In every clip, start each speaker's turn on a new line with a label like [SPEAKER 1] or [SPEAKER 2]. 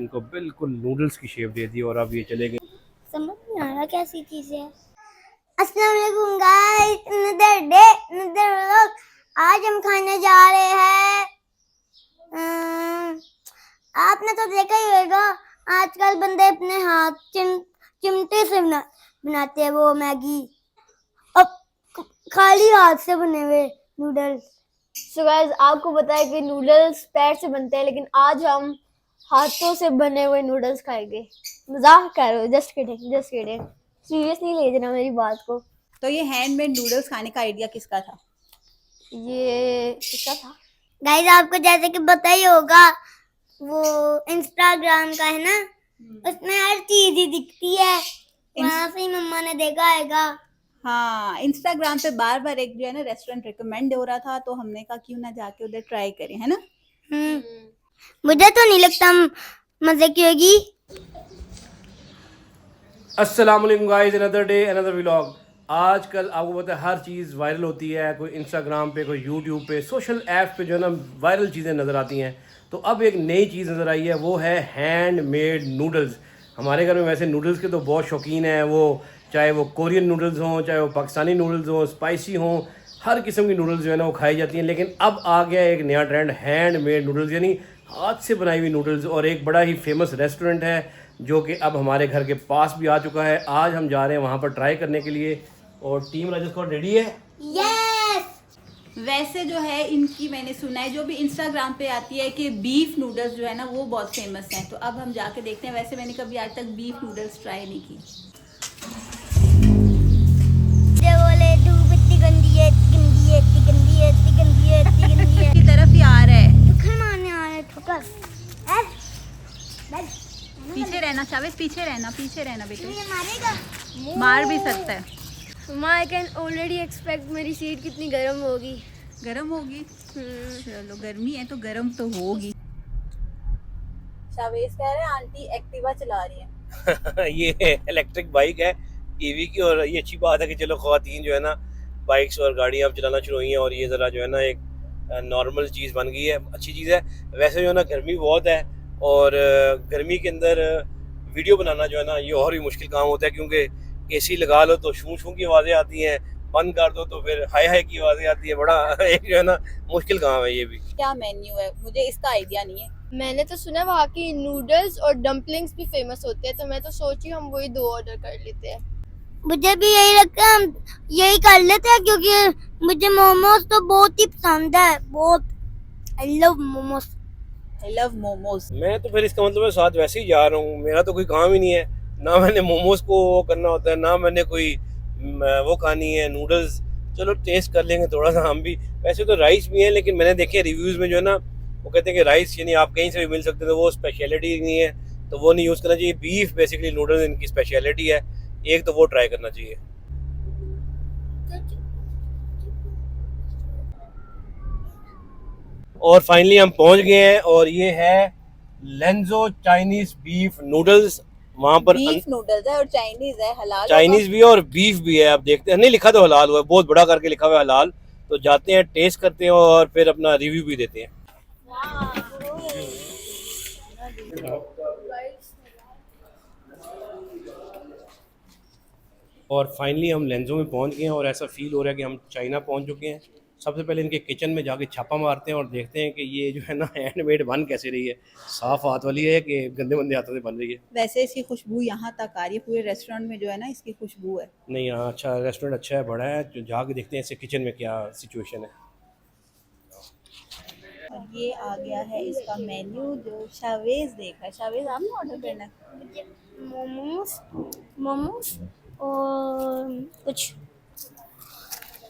[SPEAKER 1] इनको बिल्कुल नूडल्स की शेप दे दी और अब ये चले गए।
[SPEAKER 2] समझ नहीं आ रहा कैसी चीज है। अस्सलाम वालेकुम guys, another day another vlog. आज हम खाने जा रहे हैं आपने तो देखा ही होगा, आजकल बंदे अपने हाथ चिमटे से बनाते हैं वो मैगी, अब खाली हाथ से बने हुए नूडल्स।
[SPEAKER 3] सो गाइस, आपको पता है कि नूडल्स पैर से बनते हैं, लेकिन आज हम हाथों से बने हुए नूडल्स खाएंगे। मजाक कर रहे हो? Just kidding, just kidding. Serious नहीं ले देना मेरी बात को।
[SPEAKER 4] तो ये हैंडमेड नूडल्स खाने का आइडिया किसका था?
[SPEAKER 3] ये किसका था?
[SPEAKER 2] गाइस आपको जैसे कि पता ही होगा, वो इंस्टाग्राम का है ना, उसमें हर चीज ही दिखती है, वहां से ही मम्मा ने देखा आएगा।
[SPEAKER 4] हाँ, इंस्टाग्राम पे बार बार एक जो है ना रेस्टोरेंट रिकमेंड हो रहा था, तो हमने कहा क्यों ना जाके उधर ट्राई करें, है ना।
[SPEAKER 2] मुझे तो नहीं लगता मजे की होगी।
[SPEAKER 1] अस्सलाम वालेकुम guys, another day another vlog. आजकल आपको पता है हर चीज़ वायरल होती है, कोई इंस्टाग्राम पे, कोई यूट्यूब पे, सोशल ऐप पे जो है ना वायरल चीज़ें नज़र आती हैं। तो अब एक नई चीज़ नज़र आई है, वो है हैंडमेड नूडल्स। हमारे घर में वैसे नूडल्स के तो बहुत शौकीन हैं, वो चाहे वो कोरियन नूडल्स हों, चाहे वो पाकिस्तानी नूडल्स हों, स्पाइसी हों, हर किस्म की नूडल्स जो है ना वो खाई जाती हैं। लेकिन अब आ गया एक नया ट्रेंड, हैंडमेड नूडल्स, यानी हाथ से बनाई हुई नूडल्स। और एक बड़ा ही फेमस रेस्टोरेंट है जो कि अब हमारे घर के पास भी आ चुका है। आज हम जा रहे हैं वहाँ पर ट्राई करने के लिए, और टीम राजस्थान स्क्वाड रेडी है।
[SPEAKER 2] यस।
[SPEAKER 4] वैसे जो है इनकी मैंने सुना है, जो भी इंस्टाग्राम पे आती है कि बीफ नूडल्स जो है ना वो बहुत फेमस हैं, तो अब हम जाके देखते हैं। वैसे मैंने कभी आज तक बीफ नूडल्स ट्राई नहीं की।
[SPEAKER 2] बोले धूप इतनी गंदी है, इतनी गंदी है, इतनी गंदी है, इतनी गंदी है, इतनी गंदी है।
[SPEAKER 4] की तरफ ही आ रहा है,
[SPEAKER 2] ठुकर मारने आ रहे ठुकर।
[SPEAKER 4] पीछे रहना शावेज, पीछे रहना बेटे,
[SPEAKER 2] ये मारेगा,
[SPEAKER 4] मार भी सकता है।
[SPEAKER 3] आई कैन ऑलरेडी एक्सपेक्ट मेरी सीट कितनी गर्म होगी।
[SPEAKER 4] गर्म होगी? चलो, गर्मी है तो गर्म तो होगी। शावेज कह रहे हैं आंटी एक्टिवा चला रही है।
[SPEAKER 1] ये इलेक्ट्रिक बाइक है ईवी की, और ये अच्छी बात है कि चलो ख्वातीन जो है ना बाइक्स और गाड़ियाँ अब चलाना शुरू हुई हैं, और ये ज़रा जो है ना एक नॉर्मल चीज़ बन गई है, अच्छी चीज़ है। वैसे जो है ना गर्मी बहुत है, और गर्मी के अंदर वीडियो बनाना जो है ना ये और भी मुश्किल काम होता है, क्योंकि एसी लगा लो तो शू शू की आवाज़ें आती हैं, बंद कर दो तो फिर हाय हाय की आवाज़ें आती है। बड़ा एक जो है ना मुश्किल काम है ये भी।
[SPEAKER 4] क्या मेन्यू है, मुझे इसका आइडिया नहीं है।
[SPEAKER 3] मैंने तो सुना वहाँ की नूडल्स और डम्पलिंग्स भी फेमस होते हैं, तो मैं तो सोची हम वही 2 ऑर्डर कर लेते हैं।
[SPEAKER 2] मुझे भी यही लगता है, हम यही कर लेते हैं, क्योंकि मुझे मोमोज तो बहुत ही पसंद है, बहुत। I love momos.
[SPEAKER 4] I love momos.
[SPEAKER 1] मैं तो फिर इसका मतलब मैं साथ वैसे ही जा रहा हूँ, मेरा तो कोई काम ही नहीं है, ना मैंने मोमोज को वो करना होता है, ना मैंने कोई वो खानी है नूडल्स। चलो टेस्ट कर लेंगे थोड़ा सा हम भी। वैसे तो राइस भी है, लेकिन मैंने देखे रिव्यूज़ में जो है ना वो कहते हैं कि राइस यानी आप कहीं से भी मिल सकते हैं, तो वो स्पेशलिटी नहीं है, तो वो नहीं यूज़ करना चाहिए। बीफ बेसिकली नूडल्स इनकी स्पेशलिटी है, एक तो वो ट्राई करना चाहिए। और फाइनली हम पहुंच गए हैं, और ये है लेंजो चाइनीज बीफ नूडल्स। वहां पर
[SPEAKER 4] बीफ नूडल्स है और चाइनीज है, हलाल
[SPEAKER 1] चाइनीज भी है और बीफ भी है। आप देखते हैं, नहीं लिखा तो हलाल हुआ है, बहुत बड़ा करके लिखा हुआ है हलाल। तो जाते हैं, टेस्ट करते हैं और फिर अपना रिव्यू भी देते हैं। और फाइनली हम लेंजो में पहुंच गए हैं, और ऐसा फील हो रहा है कि हम चाइना पहुंच चुके हैं। सबसे पहले इनके किचन में जाके छापा मारते हैं और देखते हैं कि ये जो है ना हैंडमेड बन कैसे रही है, साफ हाथ वाली है कि गंदे मंदे हाथों से बन रही है।
[SPEAKER 4] वैसे इसकी खुशबू यहाँ तक आ रही है, पूरे रेस्टोरेंट में जो है ना इसकी खुशबू है।
[SPEAKER 1] नहीं, हाँ अच्छा रेस्टोरेंट अच्छा है, बड़ा है, जो जाके देखते हैं इसके किचन में क्या सिचुएशन है।
[SPEAKER 4] और ये आ गया है इसका मेन्यू जो शावेज देख रहा है। शावेज आपने ऑर्डर करना है?
[SPEAKER 2] मोमोज, मोमोज और कुछ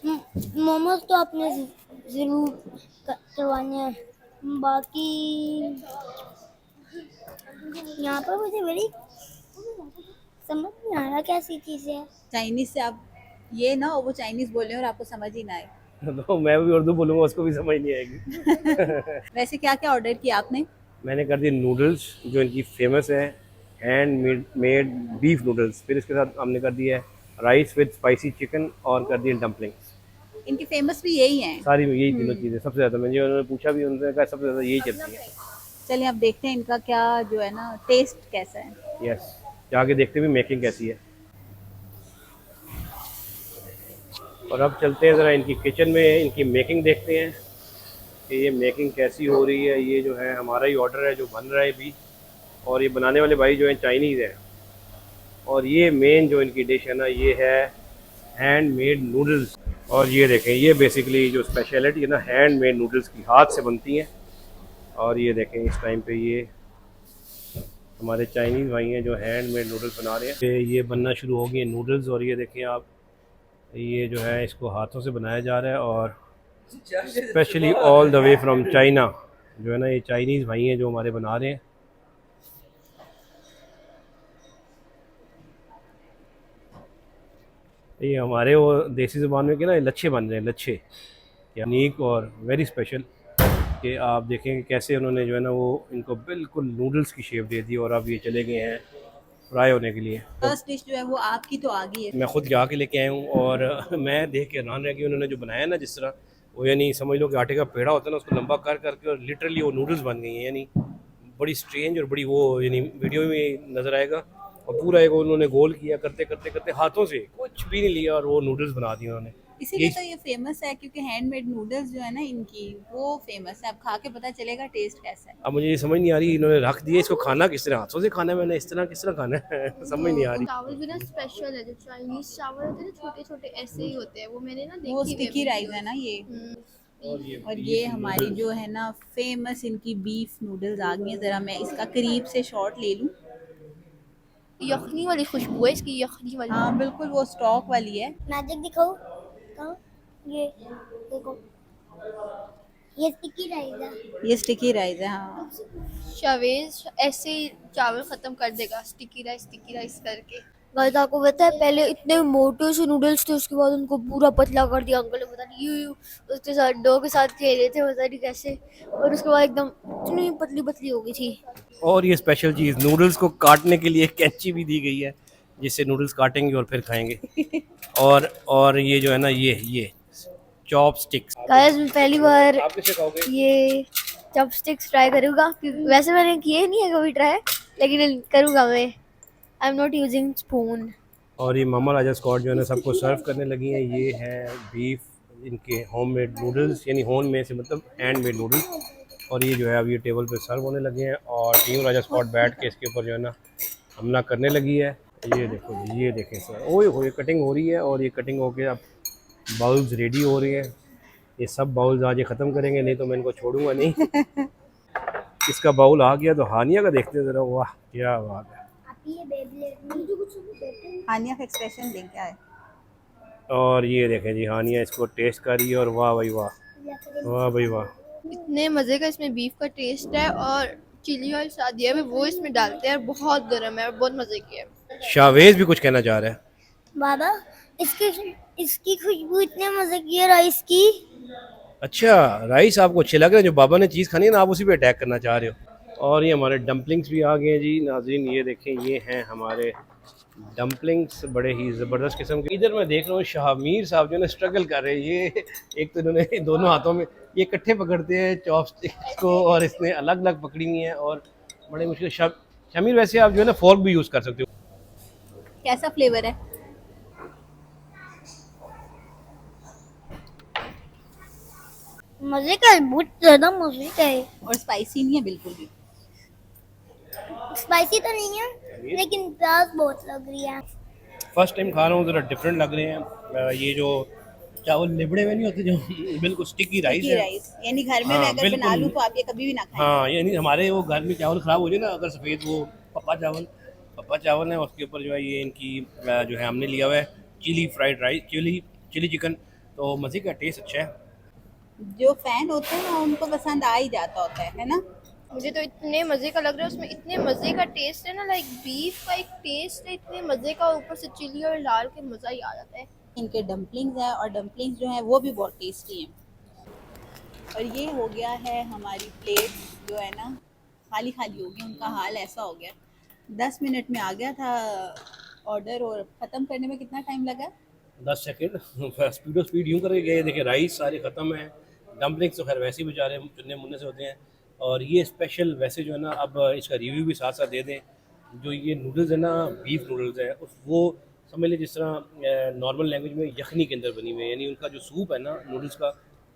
[SPEAKER 2] मोमोज तो आपने जरूर करवाने हैं, बाकी यहाँ पर मुझे बड़ी समझ नहीं आ रहा कैसी चीज़ है।
[SPEAKER 4] चाइनीज से आप ये ना हो वो चाइनीज बोले और आपको समझ ही ना आए।
[SPEAKER 1] तो मैं भी उर्दू बोलूँगा, उसको भी समझ नहीं आएगी।
[SPEAKER 4] वैसे क्या क्या ऑर्डर किया आपने?
[SPEAKER 1] मैंने कर दिए नूडल्स जो इनकी फेमस है, हैंड मेड बीफ नूडल्स। फिर इसके साथ हमने कर दिया राइस विद स्पाइसी चिकन, और कर दिए डम्पलिंग्स।
[SPEAKER 4] इनकी फेमस भी यही हैं।
[SPEAKER 1] सारी में यही तीनों चीज़ें सबसे ज़्यादा, मैंने उन्होंने पूछा भी, उन्होंने कहा सबसे ज़्यादा यही चलती है।
[SPEAKER 4] चलिए अब देखते हैं इनका क्या जो है ना टेस्ट कैसा है।
[SPEAKER 1] यस, जाके देखते भी मेकिंग कैसी है। और अब चलते हैं ज़रा इनकी किचन में, इनकी मेकिंग देखते हैं कि ये मेकिंग कैसी हो रही है। ये जो है हमारा ही ऑर्डर है जो बन रहा है अभी, और ये बनाने वाले भाई जो हैं चाइनीज़ हैं। और ये मेन जो इनकी डिश है ना, ये है हैंडमेड नूडल्स। और ये देखें, ये बेसिकली जो स्पेशलिटी है ना हैंडमेड नूडल्स की, हाथ से बनती हैं। और ये देखें इस टाइम पे ये हमारे चाइनीज़ भाई हैं जो हैंडमेड नूडल्स बना रहे हैं। ये बनना शुरू हो गए नूडल्स। और ये देखें आप, ये जो है इसको हाथों से बनाया जा रहा है, और specially all the way from China जो है ना, ये चाइनीज़ भाई हैं जो हमारे बना रहे हैं। ये हमारे वो देसी ज़ुबान में कि ना लच्छे बन रहे हैं, लच्छे, यूनिक और वेरी स्पेशल। कि आप देखेंगे कैसे उन्होंने जो है ना वो इनको बिल्कुल नूडल्स की शेप दे दी, और अब ये चले गए हैं फ्राई होने के लिए।
[SPEAKER 4] फर्स्ट डिश जो है वो आपकी तो आ गई है।
[SPEAKER 1] मैं खुद जा के लेके आया हूँ, और मैं देख के हैरान रह गया उन्होंने जो बनाया ना, जिस तरह वो यानी समझ लो कि आटे का पेड़ा होता है ना, उसको लंबा कर करके और लिटरली वो नूडल्स बन गई हैं। यानी बड़ी स्ट्रेंज और बड़ी वो, यानी वीडियो में नज़र आएगा। और पूरा एक उन्होंने गोल किया, करते करते करते हाथों से कुछ भी नहीं लिया और वो नूडल्स बना दिए उन्होंने।
[SPEAKER 4] इसीलिए तो ये फेमस है, क्योंकि हैंडमेड नूडल्स जो है ना इनकी वो फेमस है। अब खा के पता चलेगा टेस्ट कैसा है।
[SPEAKER 1] अब मुझे ये समझ नहीं आ रही इन्होंने रख दिया, इसको खाना किस तरह, हाथों से खाना है मैंने, इस तरह किस तरह खाना है समझ नहीं आ रही।
[SPEAKER 3] चावल भी ना स्पेशल है, जो चाइनीज चावल होते हैं ना छोटे छोटे ऐसे ही होते हैं, वो मैंने ना
[SPEAKER 4] वो
[SPEAKER 3] देखी
[SPEAKER 4] स्टिकी राइस है ना ये। और ये हमारी जो है ना फेमस इनकी बीफ नूडल्स आ गई है। ज़रा मैं इसका करीब से शॉट ले लूँ।
[SPEAKER 3] यखनी वाली खुशबू है इसकी, यखनी वाली।
[SPEAKER 4] हाँ बिल्कुल, वो स्टॉक वाली है।
[SPEAKER 2] मैजिक दिखाओ, दिखाओ, ये देखो, ये स्टिकी राइस है।
[SPEAKER 4] ये स्टिकी राइस है हाँ।
[SPEAKER 3] शावेज ऐसे ही चावल खत्म कर देगा स्टिकी राइस करके। गाइस आपको पता है पहले इतने मोटे से नूडल्स थे, उसके बाद उनको पूरा पतला कर दिया अंकल ने, पता नहीं यू उसके साथ डो के साथ खेल रहे थे पता नहीं कैसे, और उसके बाद एकदम इतनी पतली पतली हो गई थी।
[SPEAKER 1] और ये स्पेशल चीज़, नूडल्स को काटने के लिए कैंची भी दी गई है, जिससे नूडल्स काटेंगे और फिर खाएंगे। और ये जो है ना ये चॉप स्टिक्स।
[SPEAKER 3] गाइस मैं पहली बार
[SPEAKER 1] आप किसे खाओगे?
[SPEAKER 3] ये चॉपस्टिक्स ट्राई करूँगा, क्योंकि वैसे मैंने किए नहीं है कभी ट्राई, लेकिन करूँगा मैं। I am not using spoon.
[SPEAKER 1] और ये मामा राजा स्कॉट जो है ना सबको सर्व करने लगी हैं। ये है बीफ, इनके होममेड नूडल्स, यानी होम में से मतलब हैंडमेड नूडल्स। और ये जो है अब ये टेबल पे सर्व होने लगे हैं, और टीम राजा स्कॉट बैठ के इसके ऊपर जो है ना हमला करने लगी है। ये देखो, ये देखें सर, ओए हो, ये कटिंग हो रही है, और ये कटिंग होके अब बाउल्स रेडी हो रहे हैं। ये सब बाउल्स आज ये ख़त्म करेंगे, नहीं तो मैं इनको छोड़ूंगा नहीं। इसका बाउल आ गया तो हानिया का देखते हैं ज़रा, वाह क्या बात है।
[SPEAKER 4] हानिया का एक्सप्रेशन दें क्या है।
[SPEAKER 1] और ये देखें जी, हानिया इसको टेस्ट कर रही है, और वाह भाई वाह, वाह भाई वाह।
[SPEAKER 3] इतने मज़े का इसमें बीफ का टेस्ट है, और चिली ऑयल साथ दिया है वो इसमें डालते हैं, बहुत गर्म है और बहुत मज़े की है।
[SPEAKER 1] शावेज भी कुछ कहना चाह रहा है।
[SPEAKER 2] बाबा, इसकी खुशबू इतने मजे की है राइस की।
[SPEAKER 1] अच्छा, राइस आपको अच्छे लग रहे हैं, जो बाबा ने चीज़ खानी है ना आप उसी पे अटैक करना चाह रहे हो। और ये हमारे डम्पलिंग्स भी आ गए हैं जी नाज़रीन, ये देखें, ये हैं हमारे डम्पलिंग्स, बड़े ही ज़बरदस्त किस्म के। इधर मैं देख रहा हूँ शाहमीर साहब जो है स्ट्रगल कर रहे हैं। ये एक तो इन्होंने दोनों हाथों में ये इकट्ठे पकड़ते हैं चॉपस्टिक्स को, और इसने अलग अलग पकड़ी हुई हैं, और बड़े मुश्किल। शामीर वैसे आप जो है ना फोर्क भी यूज़ कर सकते हो।
[SPEAKER 4] कैसा फ्लेवर है?
[SPEAKER 2] मजे का है, बहुत ज्यादा मजे का है।
[SPEAKER 4] और स्पाइसी नहीं है बिल्कुल भी।
[SPEAKER 2] स्पाइसी तो नहीं है, लेकिन प्याज बहुत लग रही है।
[SPEAKER 1] फर्स्ट टाइम खा रहा हूँ, ज़रा डिफरेंट लग रहे हैं। ये जो चावल लिबड़े हुए नहीं होते, जो बिल्कुल स्टिकी राइस
[SPEAKER 4] स्टिकी
[SPEAKER 1] है।
[SPEAKER 4] राइस यानी घर में
[SPEAKER 1] हाँ,
[SPEAKER 4] मैं अगर बना
[SPEAKER 1] बिल्कुल।
[SPEAKER 4] लूँ तो आप ये कभी भी ना खाएं।
[SPEAKER 1] हाँ, यानी हमारे वो घर में चावल ख़राब हो जाए ना, अगर सफ़ेद वो पप्पा चावल है, उसके ऊपर जो है ये इनकी जो है हमने लिया हुआ है chilli fried rice, chilli chicken, तो मज़े का टेस्ट अच्छा है।
[SPEAKER 4] जो फैन होते हैं ना उनको पसंद आ ही जाता होता है ना।
[SPEAKER 3] मुझे तो इतने मज़े का लग रहा है, उसमें इतने मज़े का टेस्ट है ना, लाइक बीफ का एक टेस्ट है इतने मज़े का, ऊपर से चिली और डाल के मज़ा ही आ जाता है।
[SPEAKER 4] इनके डम्पलिंग्स हैं, और डम्पलिंग्स जो हैं वो भी बहुत टेस्टी हैं। और ये हो गया है हमारी प्लेट जो है ना खाली खाली हो गई, उनका हाल ऐसा हो गया। 10 मिनट में आ गया था ऑर्डर, और ख़त्म करने में कितना टाइम लगा?
[SPEAKER 1] 10 सेकेंड। स्पीड यूँ करके गए, देखिए राइस सारे ख़त्म हैं, डम्पलिंग्स तो खैर वैसे ही बेचारे चुन्ने मुन्ने से होते हैं, और ये स्पेशल वैसे जो है ना, अब इसका रिव्यू भी साथ साथ दे दें। जो ये नूडल्स है ना, बीफ नूडल्स है, वो समझ लीजिए जिस तरह नॉर्मल लैंग्वेज में यखनी के अंदर बनी हुई है, यानी उनका जो सूप है ना नूडल्स का,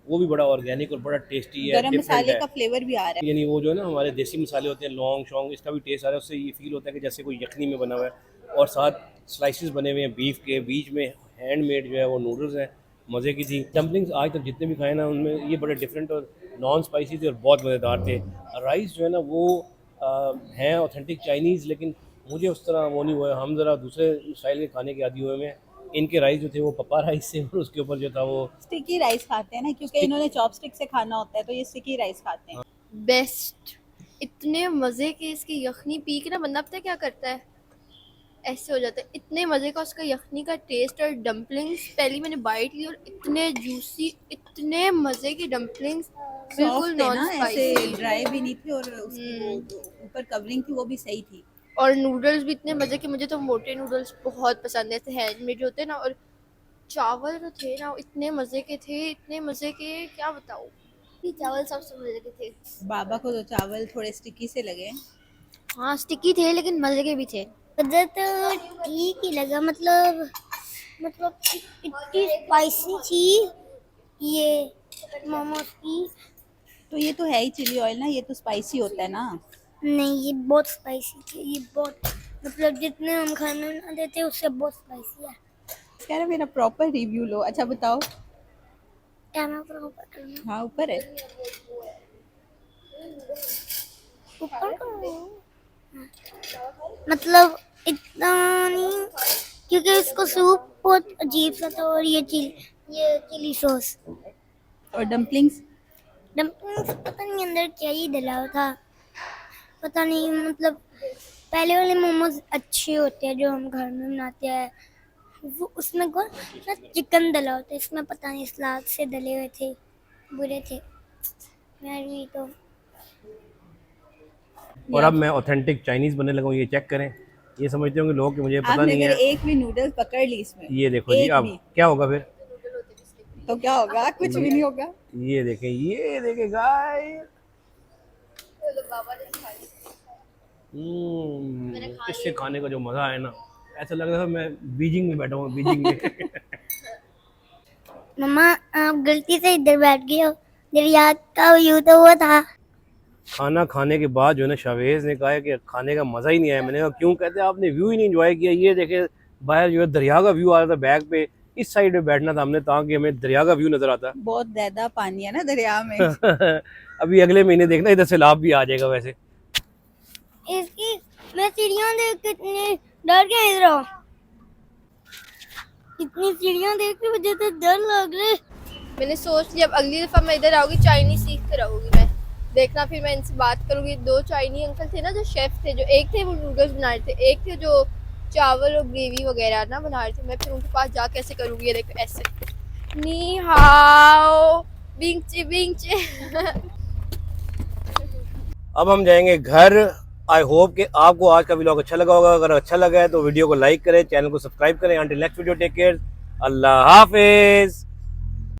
[SPEAKER 1] वो भी बड़ा ऑर्गेनिक और बड़ा टेस्टी है,
[SPEAKER 4] गरम
[SPEAKER 1] डिफरेंट
[SPEAKER 4] मसाले
[SPEAKER 1] है।
[SPEAKER 4] का फ्लेवर भी आ रहा है।
[SPEAKER 1] यानी वो जो है ना हमारे देसी मसाले होते हैं, लौंग शोंग, इसका भी टेस्ट आ रहा है, उससे ये फील होता है कि जैसे कोई यखनी में बना हुआ है। और साथ स्लाइसेस बने हुए हैं बीफ के, बीच में हैंडमेड जो है वो नूडल्स हैं, मज़े की थी। डम्पलिंग्स आज तक जितने भी खाए ना उनमें ये बड़े डिफरेंट और नॉन स्पाइसी थे और बहुत मज़ेदार थे। राइस जो है ना वो हैं ऑथेंटिक चाइनीज़, लेकिन मुझे उस तरह वो नहीं हुआ। हम ज़रा दूसरे स्टाइल के खाने के आदी हुए हैं। इनके राइस जो थे वो पप्पा राइस थे और उसके ऊपर जो था वो
[SPEAKER 4] स्टिकी राइस खाते हैं ना, क्योंकि इन्होंने चॉपस्टिक से खाना होता है, तो ये स्टिकी राइस खाते हैं।
[SPEAKER 3] बेस्ट, इतने मज़े के इसकी यखनी पी के ना बंदा पता है क्या करता है, ऐसे हो जाता है। इतने मज़े का उसका यखनी का टेस्ट। और डम्पलिंग्स पहली मैंने बाइट ली और इतने जूसी, इतने मज़े की डम्पलिंग्स, बिल्कुल
[SPEAKER 4] सॉफ्ट थे
[SPEAKER 3] नॉन
[SPEAKER 4] ना, ऐसे
[SPEAKER 3] स्पाइसी।
[SPEAKER 4] ड्राई भी नहीं थे, और उसकी वो जो ऊपर कवरिंग थी वो भी सही थी।
[SPEAKER 3] और नूडल्स भी इतने मज़े के, मुझे तो मोटे नूडल्स बहुत पसंद है, ऐसे हैंडमेड जो होते हैं ना। और चावल जो थे ना वो इतने मज़े के थे, इतने मज़े के क्या बताऊँ, ये चावल सबसे मज़े के थे।
[SPEAKER 4] बाबा को तो चावल थोड़े स्टिकी से लगे।
[SPEAKER 3] हाँ स्टिकी थे लेकिन मज़े के भी थे।
[SPEAKER 2] मुझे तो ठीक ही लगा, मतलब इतनी स्पाइसी थी ये मोमोज की।
[SPEAKER 4] तो ये तो है ही चिली ऑयल ना, ये तो स्पाइसी होता है ना।
[SPEAKER 2] नहीं, ये बहुत स्पाइसी थी, ये बहुत, मतलब जितने हम खाने बना देते उससे बहुत स्पाइसी है।
[SPEAKER 4] कह रहा मेरा प्रॉपर रिव्यू लो। अच्छा बताओ।
[SPEAKER 2] क्या मैं ऊपर करना,
[SPEAKER 4] हाँ ऊपर है।
[SPEAKER 2] ऊपर करूँ? मतलब इतना नहीं, क्योंकि इसको सूप बहुत अजीब सा था, और ये चिली सॉस।
[SPEAKER 4] और डम्पलिंग्स
[SPEAKER 2] डम्पलिंग्स पता नहीं अंदर क्या ही डला हुआ था, पता नहीं। मतलब पहले वाले मोमोज अच्छे होते हैं जो हम घर में बनाते हैं, वो उसमें कौन ना चिकन डला होता है, इसमें पता नहीं सलाद से डले हुए थे, बुरे थे। मैं भी तो
[SPEAKER 1] और अब मैं ऑथेंटिक चाइनीज़ बनने लगा हूँ। ये चेक करें, ये समझते होंगे लोग कि मुझे पता
[SPEAKER 4] आपने
[SPEAKER 1] नहीं
[SPEAKER 4] अगर
[SPEAKER 1] है।
[SPEAKER 4] एक भी नूडल्स पकड़ ली इसमें,
[SPEAKER 1] ये देखो जी,
[SPEAKER 4] एक
[SPEAKER 1] अब
[SPEAKER 4] भी,
[SPEAKER 1] क्या होगा फिर?
[SPEAKER 4] तो क्या होगा? कुछ भी नहीं होगा।
[SPEAKER 1] ये देखें गाइस, इससे खाने का जो मज़ा है ना, ऐसा लग रहा था मैं बीजिंग में बैठा हूँ, बीजिंग में।
[SPEAKER 2] मम्मा आप गलती से इधर बैठ गए हो, दरिया का व्यू तो वो था।
[SPEAKER 1] खाना खाने के बाद जो है ना शावेज ने कहा है कि खाने का मज़ा ही नहीं आया। मैंने कहा क्यों? कहते हैं आपने व्यू ही नहीं एंजॉय किया। ये देखे बाहर जो है दरिया का व्यू आ रहा था बैक पे, इस साइड पे बैठना था हमने ताकि हमें दरिया का व्यू नज़र आता।
[SPEAKER 4] बहुत ज्यादा पानी है ना दरिया में।
[SPEAKER 1] अभी अगले महीने देखना इधर सैलाब भी आ जाएगा। वैसे
[SPEAKER 2] इसकी मैं सीढ़ियाँ देख के इतनी डर गया, इधर इतनी सीढ़ियाँ देख के मुझे तो डर लग रहा है।
[SPEAKER 3] मैंने सोच लिया अब अगली दफ़ा मैं इधर आऊँगी चाइनीज़ सीख कर आऊँगी मैं, देखना फिर मैं इनसे बात करूँगी। 2 चाइनीज़ अंकल थे ना जो शेफ़ थे, जो एक थे वो नूडल्स बना रहे थे, एक थे जो चावल और ग्रेवी वगैरह ना बना रहे थे। मैं फिर उनके पास जा कैसे करूँगी, ये देखो ऐसे, नी हाओ बिंगचे बिंगचे।
[SPEAKER 1] अब हम जाएंगे घर। आई होप कि आपको आज का व्लॉग अच्छा लगा होगा। अगर अच्छा लगा है तो वीडियो को लाइक करें, चैनल को सब्सक्राइब करें। Until next video, take care, अल्लाह हाफिज।